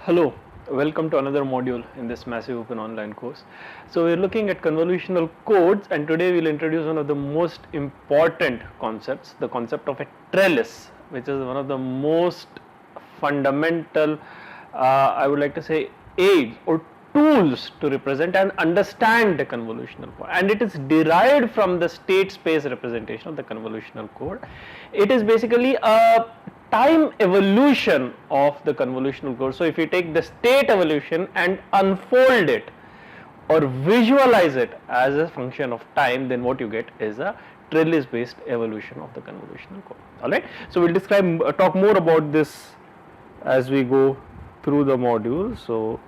Hello, welcome to another module in this massive open online course. So we're looking at convolutional codes, and today we'll introduce one of the most important concepts, the concept of a trellis, which is one of the most fundamental, I would like to say, aids or tools to represent and understand the convolutional code, and it is derived from the state space representation of the convolutional code. It is basically a time evolution of the convolutional code. So if you take the state evolution and unfold it or visualize it as a function of time, then what you get is a trellis based evolution of the convolutional code. Alright, so we'll talk more about this as we go through the module. So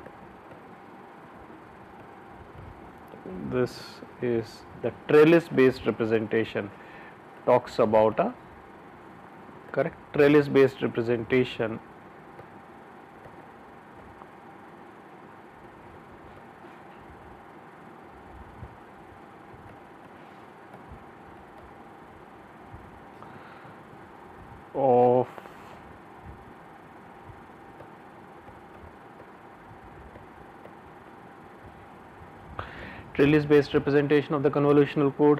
this is the trellis based representation, talks about a trellis based representation of trellis based representation of the convolutional code,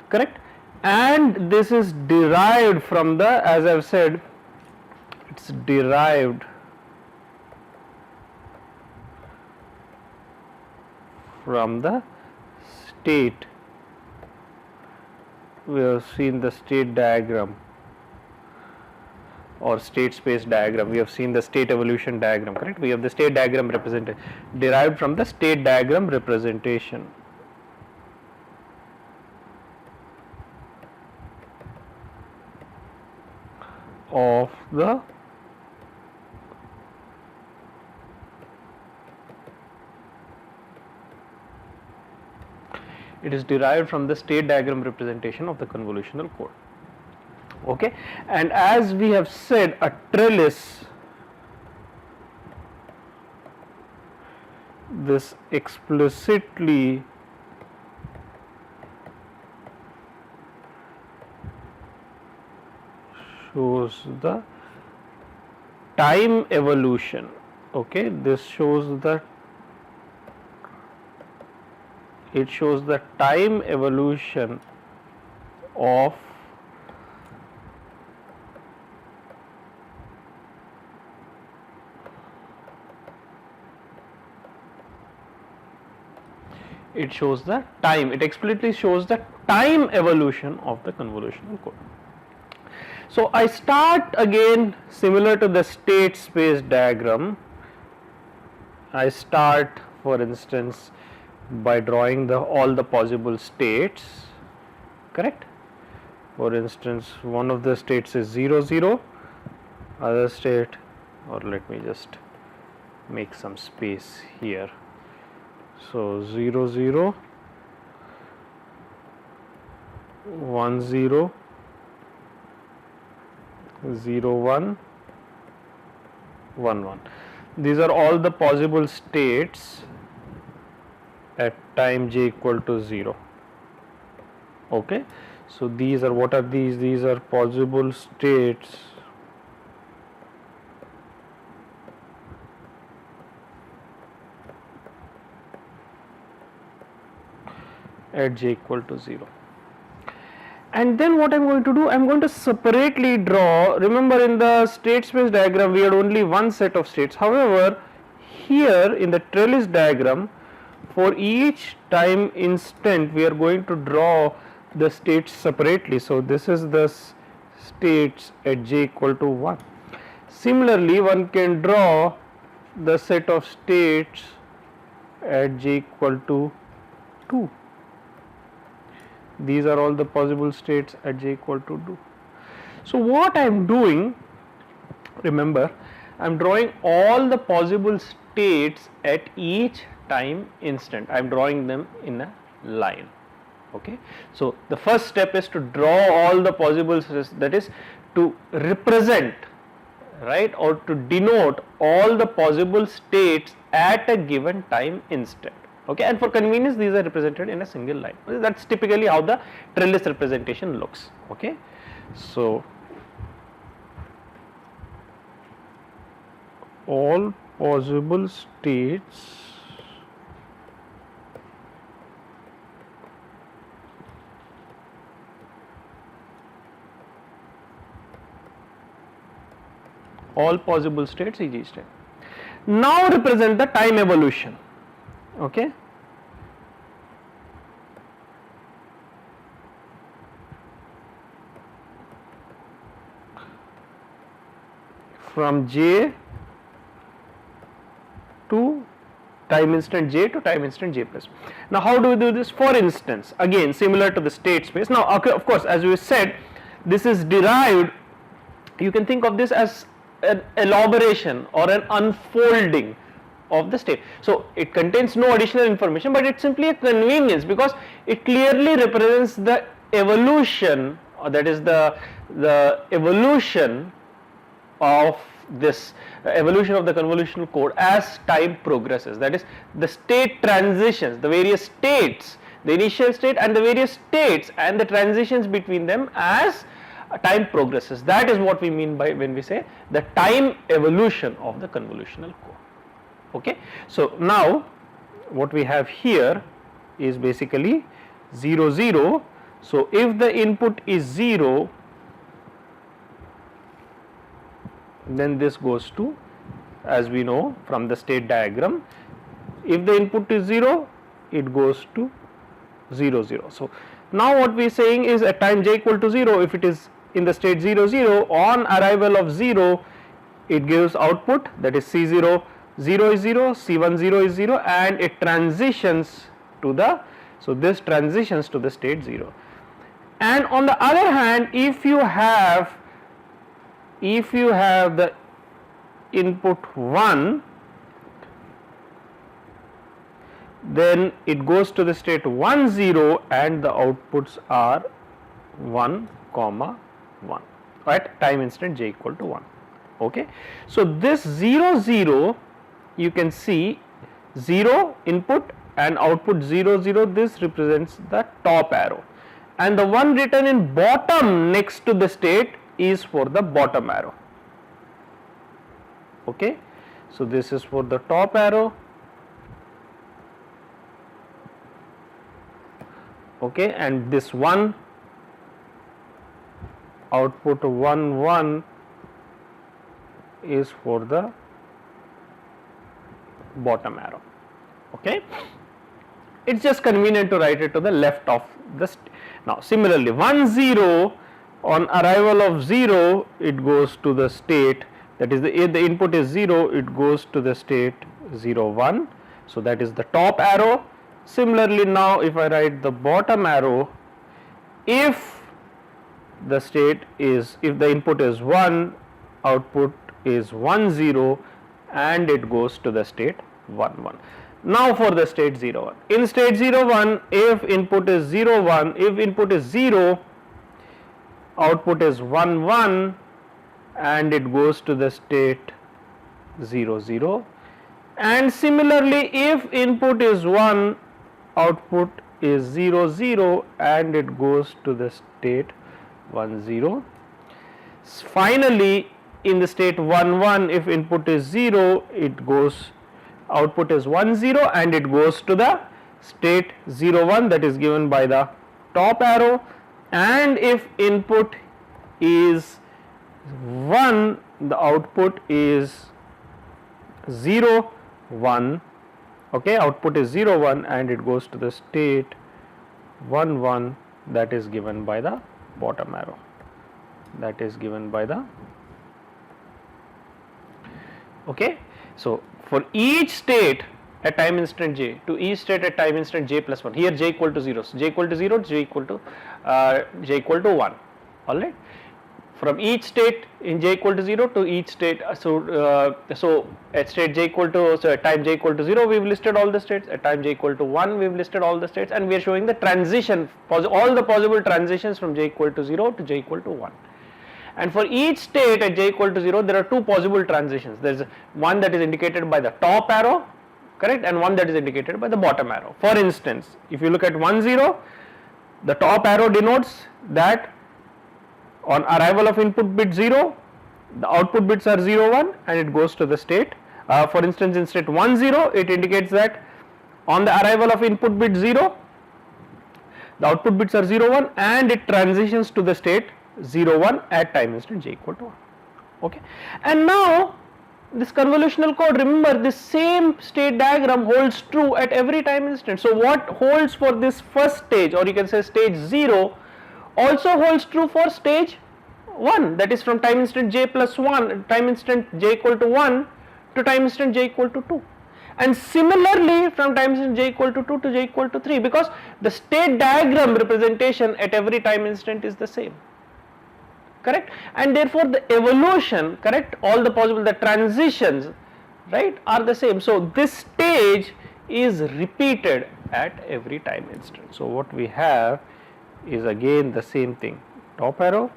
correct? And this is derived from the, as I have said, it's derived from the state. We have seen the state diagram or state space diagram. We have seen the state evolution diagram, correct? We have the state diagram represented, derived from the state diagram representation of the it is derived from the state diagram representation of the convolutional code. Okay, and as we have said, a trellis, this explicitly shows the time evolution. Okay, this shows the time evolution of it explicitly shows the time evolution of the convolutional code. So I start again similar to the state space diagram. I start, for instance, by drawing all the possible states, correct? For instance, one of the states is 0 0, other state, or let me just make some space here. So 0 0, 1 0, 0 1, 1 1. These are all the possible states at time j equal to 0. Okay, so these are, what are these? These are possible states at j equal to 0. And then what I am going to do, I am going to separately draw. Remember, in the state space diagram we had only one set of states. However, here in the trellis diagram, for each time instant we are going to draw the states separately. So this is the states at j equal to 1. Similarly, one can draw the set of states at j equal to 2. These are all the possible states at j equal to 2. So what I am doing, remember, I am drawing all the possible states at each time instant. I am drawing them in a line. Okay, so the first step is to draw all the possible states, that is to represent, right, or to denote all the possible states at a given time instant. Okay, and for convenience these are represented in a single line. That's typically how the trellis representation looks. Okay, so all possible states all possible states e.g. state. Now represent the time evolution. Okay. From j to time instant j to time instant j plus. Now how do we do this? For instance, again similar to the state space. Now of course, as we said, this is derived, you can think of this as an elaboration or an unfolding of the state. So it contains no additional information, but it's simply a convenience because it clearly represents the evolution, or that is the evolution of this evolution of the convolutional code as time progresses. That is, the state transitions, the various states, the initial state and the various states and the transitions between them as time progresses. That is what we mean by when we say the time evolution of the convolutional code. Okay. So now what we have here is basically 0 0. So if the input is 0, then this goes to, as we know from the state diagram, if the input is 0, it goes to 0 0. So now what we are saying is at time j equal to 0, if it is in the state 0 0, on arrival of 0, it gives output, that is C0, 0 is 0, C1 0 is 0, and it transitions to the, so this transitions to the state 0. And on the other hand, if you have the input 1, then it goes to the state 1 0 and the outputs are 1 comma 1 at time instant j equal to 1. Okay. So this 0 0, you can see 0 input and output 0 0, this represents the top arrow, and the one written in bottom next to the state is for the bottom arrow. Okay. So this is for the top arrow. Okay, and this one output 1 1 is for the bottom arrow. Okay, it's just convenient to write it to the left of the now similarly 1 0, on arrival of 0, it goes to the state, that is if the input is 0, it goes to the state 0 1. So that is the top arrow. Similarly, now if I write the bottom arrow, if the state is, if the input is 1, output is 1 0 and it goes to the state 1 1. Now for the state 0 1. In state 0 1, if input is 0 1, if input is 0, output is 1 1 and it goes to the state 0 0. And similarly, if input is 1, output is 0 0 and it goes to the state 1 0. Finally, in the state 1 1, if input is 0, it goes, output is 1 0 and it goes to the state 0 1, that is given by the top arrow. And if input is 1, the output is 0 1. Okay, output is 0 1 and it goes to the state 1 1, that is given by the bottom arrow, that is given by the. Okay, so for each state at time instant j to each state at time instant j plus 1, here j equal to 0, so j equal to 0, j equal to 1, alright. From each state in j equal to 0 to each state, so at state j equal to, so at time j equal to 0, we have listed all the states, at time j equal to 1, we have listed all the states, and we are showing the transition, all the possible transitions from j equal to 0 to j equal to 1. And for each state at j equal to 0, there are two possible transitions. There is one that is indicated by the top arrow, correct, and one that is indicated by the bottom arrow. For instance, if you look at 1 0, the top arrow denotes that on arrival of input bit 0, the output bits are 0 1 and it goes to the state, For instance, in state 1 0, it indicates that on the arrival of input bit 0, the output bits are 0 1 and it transitions to the state 0 1 at time instant j equal to 1. Okay. And now this convolutional code, remember this same state diagram holds true at every time instant. So what holds for this first stage, or you can say stage 0, also holds true for stage 1, that is from time instant j plus 1, time instant j equal to 1 to time instant j equal to 2. And similarly from time instant j equal to 2 to j equal to 3, because the state diagram representation at every time instant is the same. Correct, and therefore the evolution, correct, all the possible, the transitions, right, are the same. So this stage is repeated at every time instant. So what we have is again the same thing, top arrow,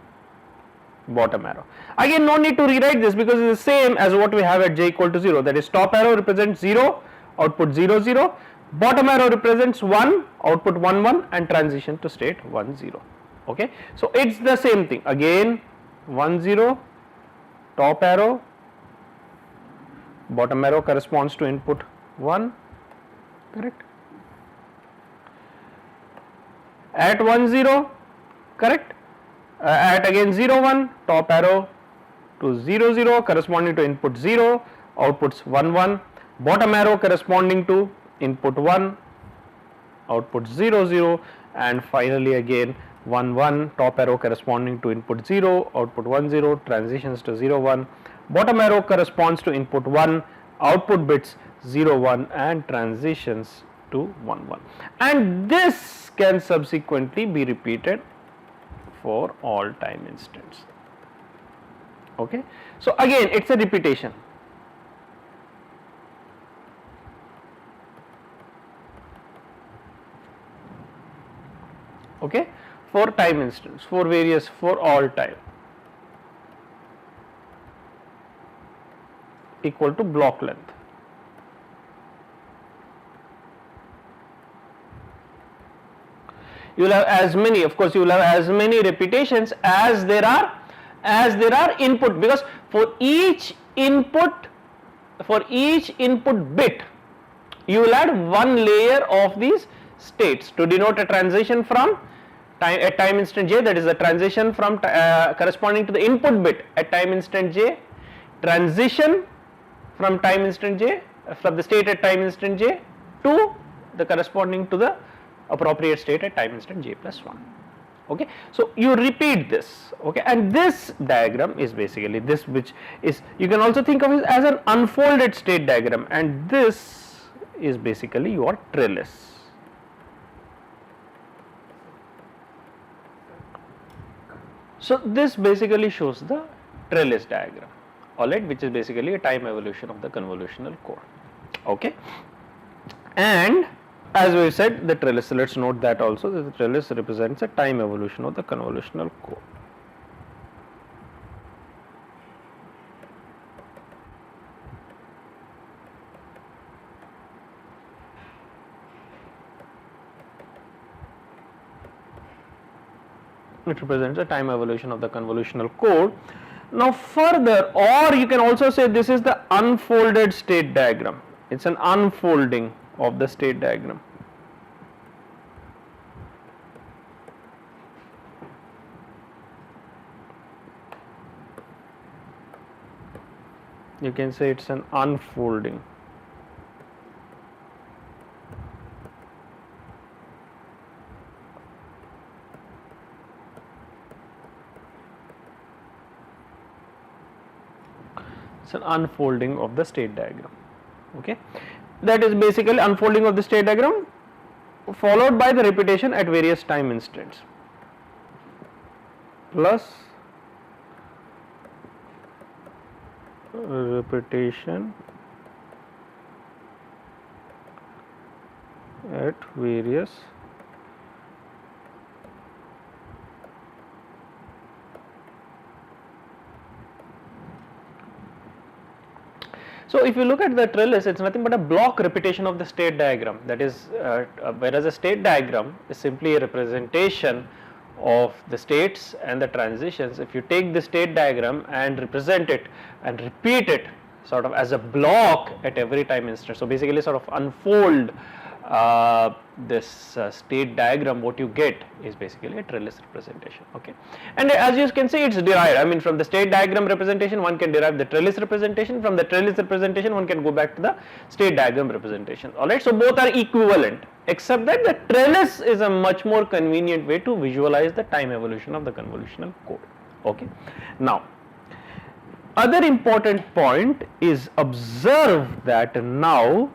bottom arrow. Again, no need to rewrite this because it is the same as what we have at j equal to 0, that is top arrow represents 0, output 0 0, bottom arrow represents 1, output 1 1 and transition to state 1 0. Okay. So it's the same thing, again 1 0, top arrow, bottom arrow corresponds to input 1, correct, at 1 0, correct, at again 0 1, top arrow to 0 0 corresponding to input 0, outputs 1 1, bottom arrow corresponding to input 1, output 0 0, and finally again 1 1, top arrow corresponding to input 0, output 1 0, transitions to 0 1, bottom arrow corresponds to input 1, output bits 0 1 and transitions to 1 1, and this can subsequently be repeated for all time instants. Okay. So again it's a repetition. Okay, for time instants, for various, for all time, equal to block length. You will have as many, of course you will have as many repetitions as there are input, because for each input bit you will add one layer of these states to denote a transition from time at time instant j, that is the transition from corresponding to the input bit at time instant j, transition from time instant j, from the state at time instant j to the corresponding to the appropriate state at time instant j plus 1. Okay. So you repeat this, okay, and this diagram is basically this, which is, you can also think of it as an unfolded state diagram, and this is basically your trellis. So this basically shows the trellis diagram, alright, which is basically a time evolution of the convolutional code. Okay. And as we said, the trellis, let us note that also, that the trellis represents a time evolution of the convolutional code. It represents a time evolution of the convolutional code. Now further, or you can also say this is the unfolded state diagram. It's an unfolding of the state diagram. You can say it's an unfolding. It's an unfolding of the state diagram. Okay. That is basically unfolding of the state diagram followed by the repetition at various time instants plus repetition at various So if you look at the trellis, it's nothing but a block repetition of the state diagram. That is, whereas a state diagram is simply a representation of the states and the transitions. If you take the state diagram and represent it and repeat it sort of as a block at every time instant. So basically sort of unfold this state diagram, what you get is basically a trellis representation. Okay, and as you can see, it's derived. I mean, from the state diagram representation one can derive the trellis representation. From the trellis representation one can go back to the state diagram representation. Alright, so both are equivalent, except that the trellis is a much more convenient way to visualize the time evolution of the convolutional code. Okay, now other important point is observe that now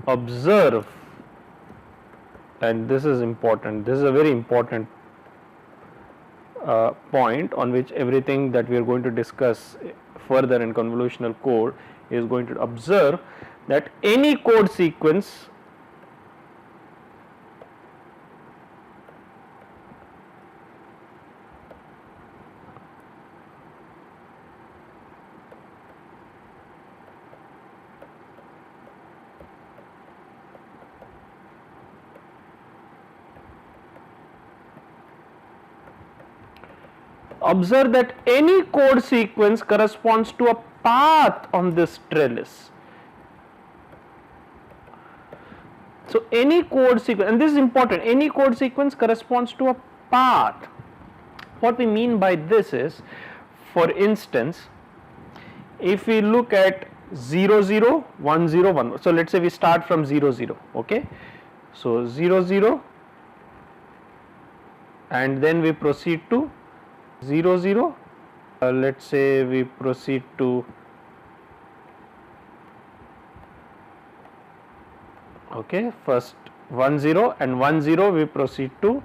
observe, and this is important, this is a very important point on which everything that we are going to discuss further in convolutional code is going to observe that any code sequence observe that any code sequence corresponds to a path on this trellis. So any code sequence, and this is important, any code sequence corresponds to a path. What we mean by this is, for instance, if we look at 0 0 1 0 1, so let's say we start from 0 0, okay, so 0 0 and then we proceed to 0 0, let's say we proceed to, okay, first 1 0 and 1 0 we proceed to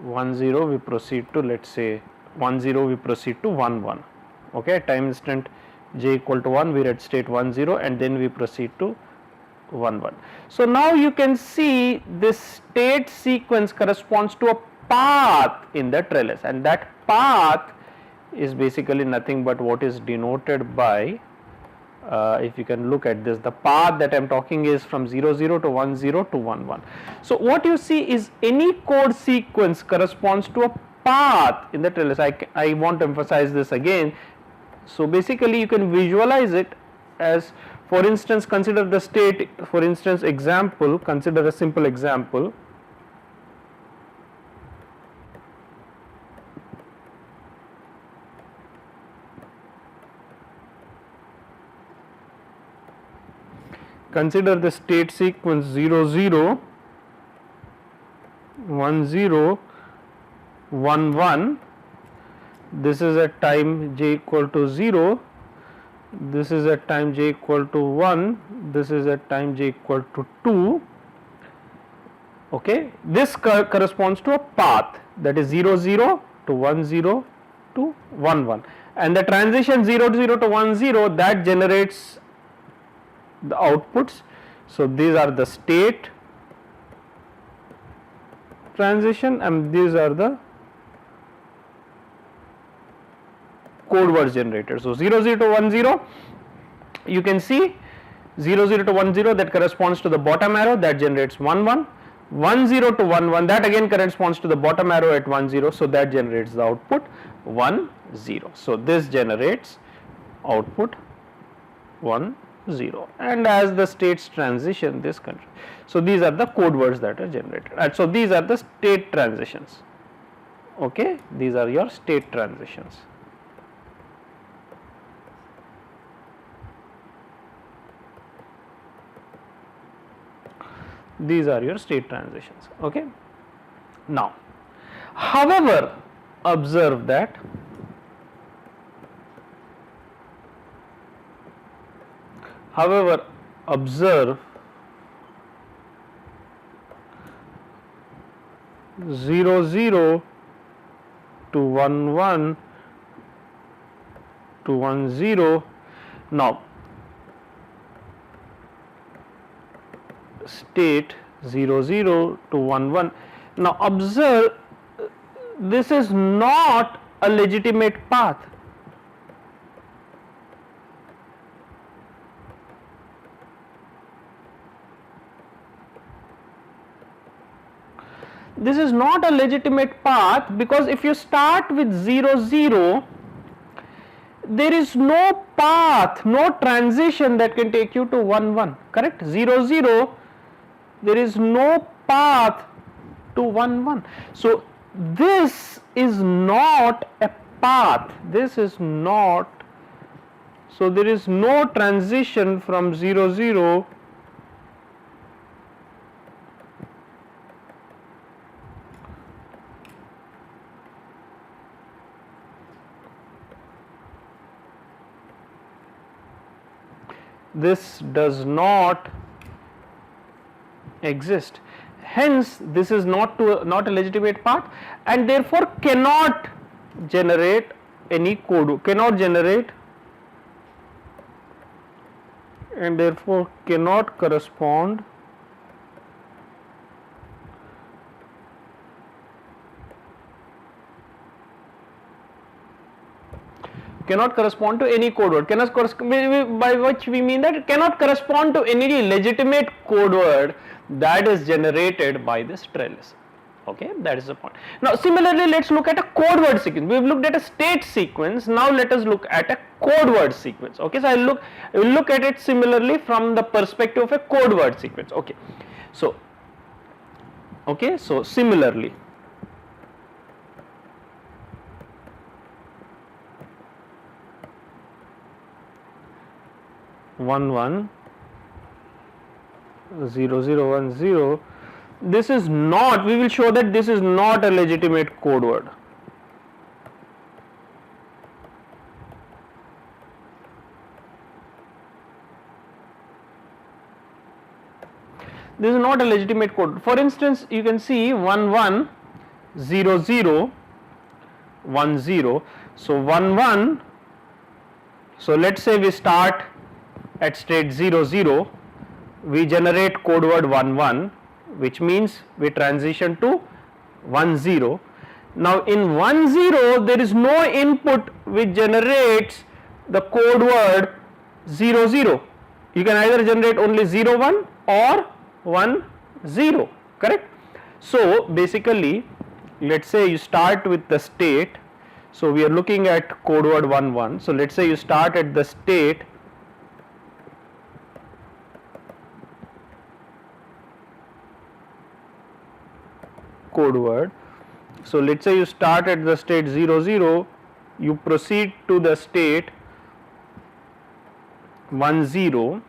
1 0 we proceed to, let's say 1 0 we proceed to 1 1, okay, time instant j equal to 1 we read state 1 0 and then we proceed to 1 1. So now you can see this state sequence corresponds to a path in the trellis, and that path is basically nothing but what is denoted by, if you can look at this, the path that I am talking is from 0 0 to 1 0 to 1 1. So what you see is any code sequence corresponds to a path in the trellis. I want to emphasize this again. So basically you can visualize it as, for instance, consider the state, for instance example, consider a simple example. Consider the state sequence 0 0 1 0 1 1. This is at time j equal to 0, this is at time j equal to 1, this is at time j equal to 2. Okay, this corresponds to a path, that is 0 0 to 1 0 to 1 1, and the transition 0 0 to 1 0 that generates the outputs. So these are the state transition and these are the code words generated. So 0 0 to 1 0, you can see 0 0 to 1 0 that corresponds to the bottom arrow, that generates 1 1, 1 0 to 1 1 that again corresponds to the bottom arrow at 1 0, so that generates the output 1 0. So this generates output 1 0, and as the states transition this country. So these are the code words that are generated, and so these are the state transitions. Okay, these are your state transitions. These are your state transitions. Okay, now however observe that observe 0 0 to 1 1 to 1 0. Now state 0 0 to 1 1. Now observe, this is not a legitimate path. This is not a legitimate path, because if you start with 0 0, there is no path, no transition that can take you to 1 1, correct? 0 0, there is no path to 1 1. So this is not a path, this is not, so there is no transition from 0 0 this does not exist. Hence this is not a legitimate path, and therefore cannot generate any code, cannot generate, and therefore cannot correspond to any code word. Cannot correspond, by which we mean that it cannot correspond to any legitimate code word that is generated by this trellis. Okay, that is the point. Now similarly, let's look at a code word sequence. We have looked at a state sequence. Now let us look at a code word sequence. Okay, so I will look at it similarly from the perspective of a code word sequence. Okay, so similarly, one one 0 0 1 0, this is not, we will show that this is not a legitimate code word. This is not a legitimate code. For instance, you can see 1 1 0 0 1 0. So 1 1, so let's say we start at state 0 0, we generate code word 1 1, which means we transition to 1 0. Now in 1 0 there is no input which generates the code word 0 0. You can either generate only 0 1 or 1 0, correct? So basically, let's say you start with the state, so we are looking at code word 1 1. So let's say you start at the state code word. So let's say you start at the state 0 0, you proceed to the state 1 0.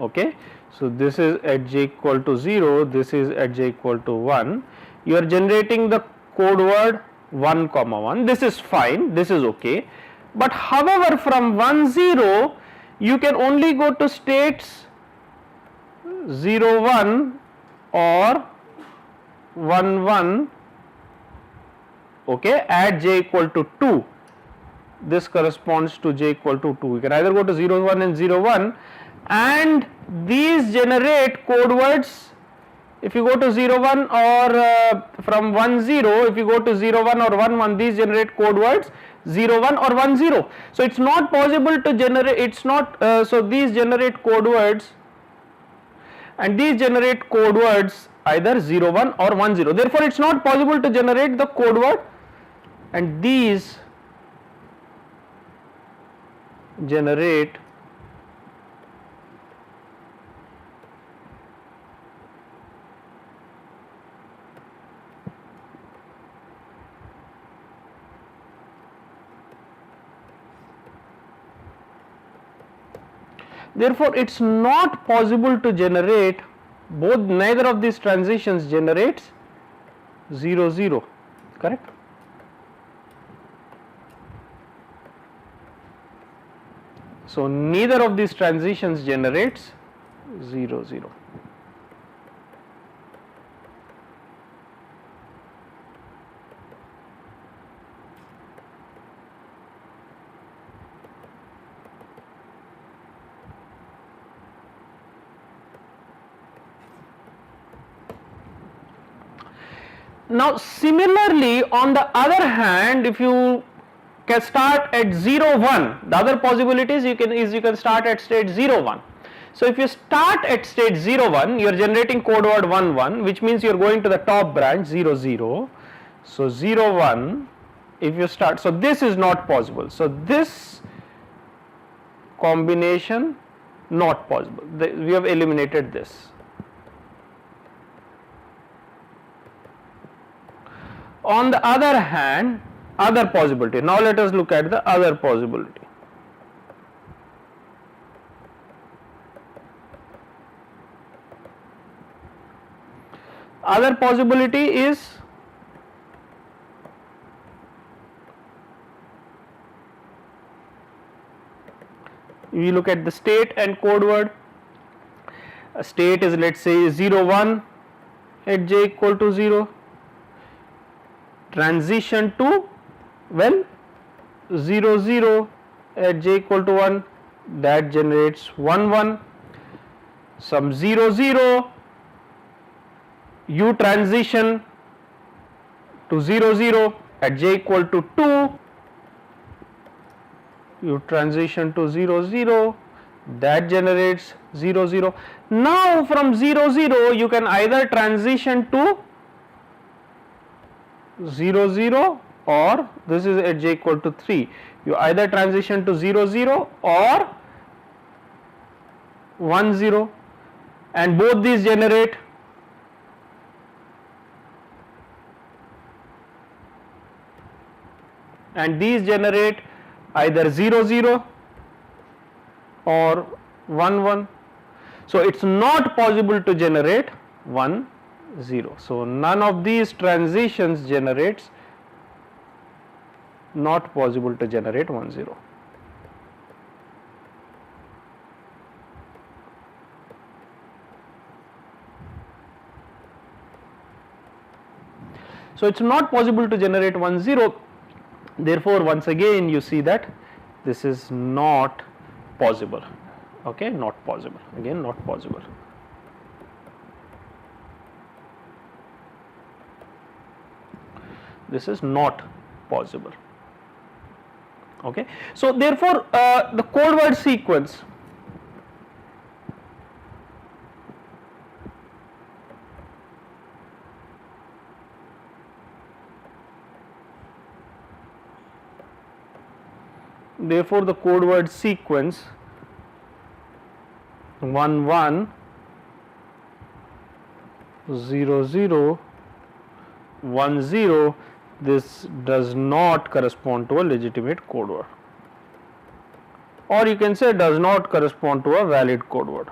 Okay, so this is at j equal to 0, this is at j equal to 1. You are generating the code word 1 comma 1. This is fine, this is okay. But however, from 1 0 you can only go to states 0 1 or 1 1, okay, at j equal to 2. This corresponds to j equal to 2. You can either go to 0 1 and 0 1, and these generate code words. If you go to 0 1 or from 1 0, if you go to 0 1 or 1 1, these generate code words 0 1 or 1 0. So it's not possible to generate, it's not, so these generate code words, and these generate code words either 0 1 or 1 0. Therefore it's not possible to generate the code word, and these generate therefore it's not possible to generate both, neither of these transitions generates 0 0, correct? So neither of these transitions generates 0 0. Now similarly, on the other hand, if you can start at 0 1, the other possibilities you can start at state 0 1. So if you start at state 0 1, you are generating code word 1 1, which means you are going to the top branch 0 0. So 0 1 if you start, so this is not possible. So this combination not possible. We have eliminated this. On the other hand, other possibility. Now let us look at the other possibility. Other possibility is we look at the state and code word. A state is, let's say, 0 1 at j equal to 0. Transition to, well, 0 0 at j equal to 1, that generates 1 1. Some 0 0, you transition to 0 0 at j equal to 2, you transition to 0 0, that generates 0 0. Now from 0 0 you can either transition to 0 0 or this is at j equal to 3, you either transition to 0 0 or 1 0, and both these generate either 0 0 or 1 1. So it is not possible to generate 1 0. So none of these transitions generates, not possible to generate 1 0. So it is not possible to generate 1 0. Therefore, once again you see that this is not possible. Okay, not possible. Again, not possible. This is not possible. Okay. So therefore, the code word sequence therefore the code word sequence 1 1 0 0 1 0, this does not correspond to a legitimate code word, or you can say does not correspond to a valid code word.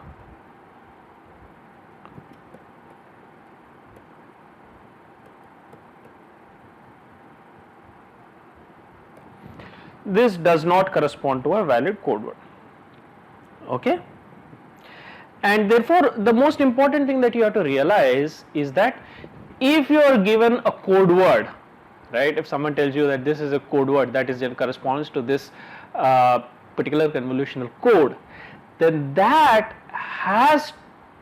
This does not correspond to a valid code word. Okay. And therefore, the most important thing that you have to realize is that if you are given a code word, right, if someone tells you that this is a code word that is corresponds to this particular convolutional code, then that has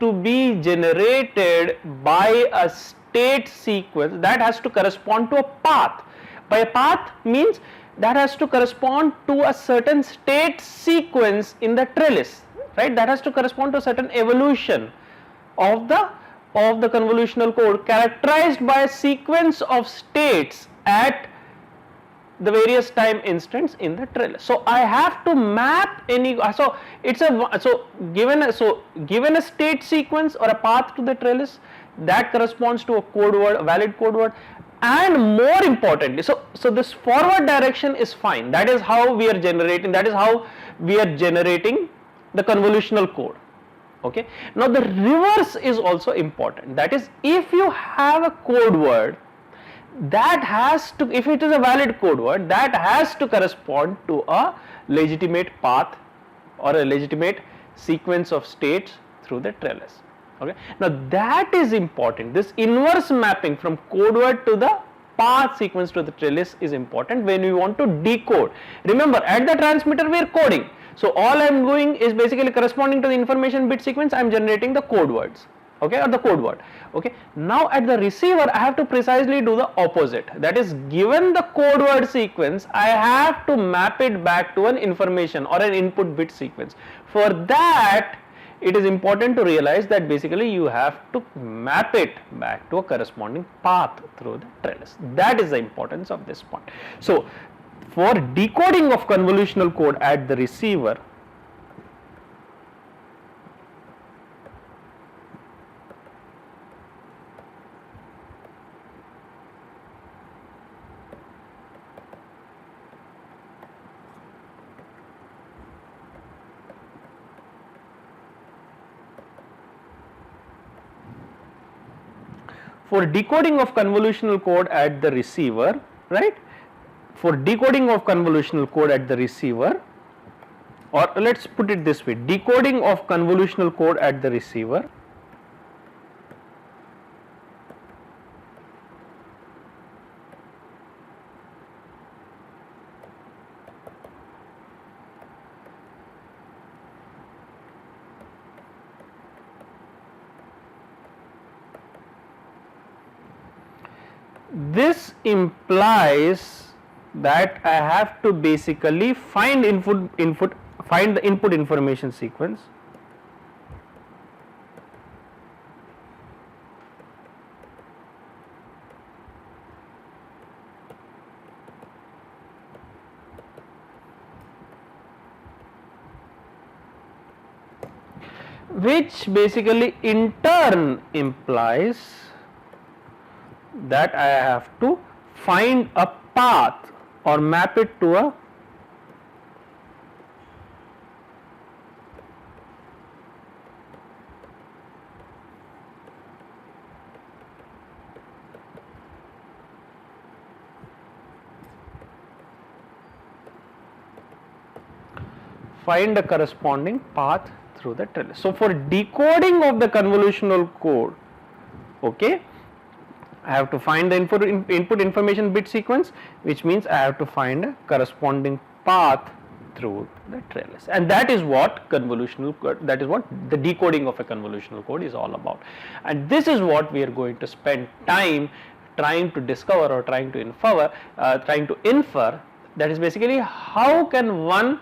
to be generated by a state sequence that has to correspond to a path. By a path means that has to correspond to a certain state sequence in the trellis, right, that has to correspond to a certain evolution of the convolutional code characterized by a sequence of states at the various time instants in the trellis. So I have to map any, so it's a, given a state sequence or a path to the trellis that corresponds to a code word, a valid code word. And more importantly, so this forward direction is fine, that is how we are generating, the convolutional code. Okay. Now the reverse is also important, that is, if you have a code word that has to, if it is a valid code word, that has to correspond to a legitimate path or a legitimate sequence of states through the trellis. Okay. Now that is important, this inverse mapping from code word to the path sequence to the trellis is important when we want to decode. Remember, at the transmitter we are coding, so all I am doing is basically corresponding to the information bit sequence, I am generating the code words, okay, or the code word. Okay. Now at the receiver I have to precisely do the opposite, that is, given the code word sequence I have to map it back to an information or an input bit sequence. For that it is important to realize that basically you have to map it back to a corresponding path through the trellis. That is the importance of this point. So, for decoding of convolutional code at the receiver, for decoding of convolutional code at the receiver, right? For decoding of convolutional code at the receiver, or let us put it this way, decoding of convolutional code at the receiver this implies that I have to basically find the input information sequence, which basically in turn implies that I have to find a path or map it to a corresponding path through the trellis. So, for decoding of the convolutional code, okay, I have to find the input information bit sequence, which means I have to find a corresponding path through the trellis, and that is what convolutional code, that is what the decoding of a convolutional code is all about. And this is what we are going to spend time trying to discover or trying to infer, that is basically how can one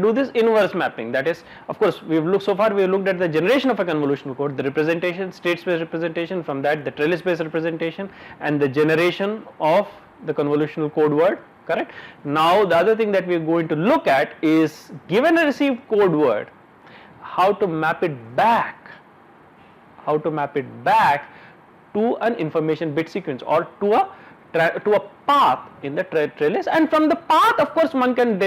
do this inverse mapping. That is, of course, we have looked at the generation of a convolutional code, the representation, state space representation, from that the trellis space representation, and the generation of the convolutional code word, correct. Now, the other thing that we are going to look at is, given a received code word, how to map it back to an information bit sequence, or to a path in the trellis. And from the path, of course, one can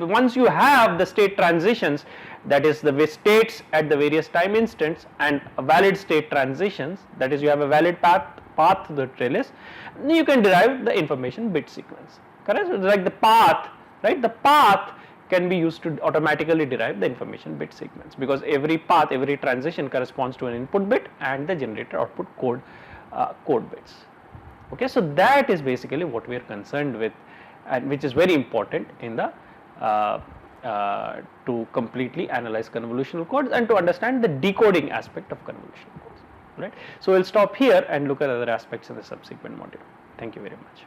once you have the state transitions, that is the states at the various time instants, and valid state transitions, that is you have a valid path to the trellis, you can derive the information bit sequence, correct. So, like the path, right, the path can be used to automatically derive the information bit sequence, because every path, every transition corresponds to an input bit and the generator output code bits. Okay, so that is basically what we are concerned with, and which is very important in the to completely analyze convolutional codes and to understand the decoding aspect of convolutional codes, right. So, we will stop here and look at other aspects in the subsequent module. Thank you very much.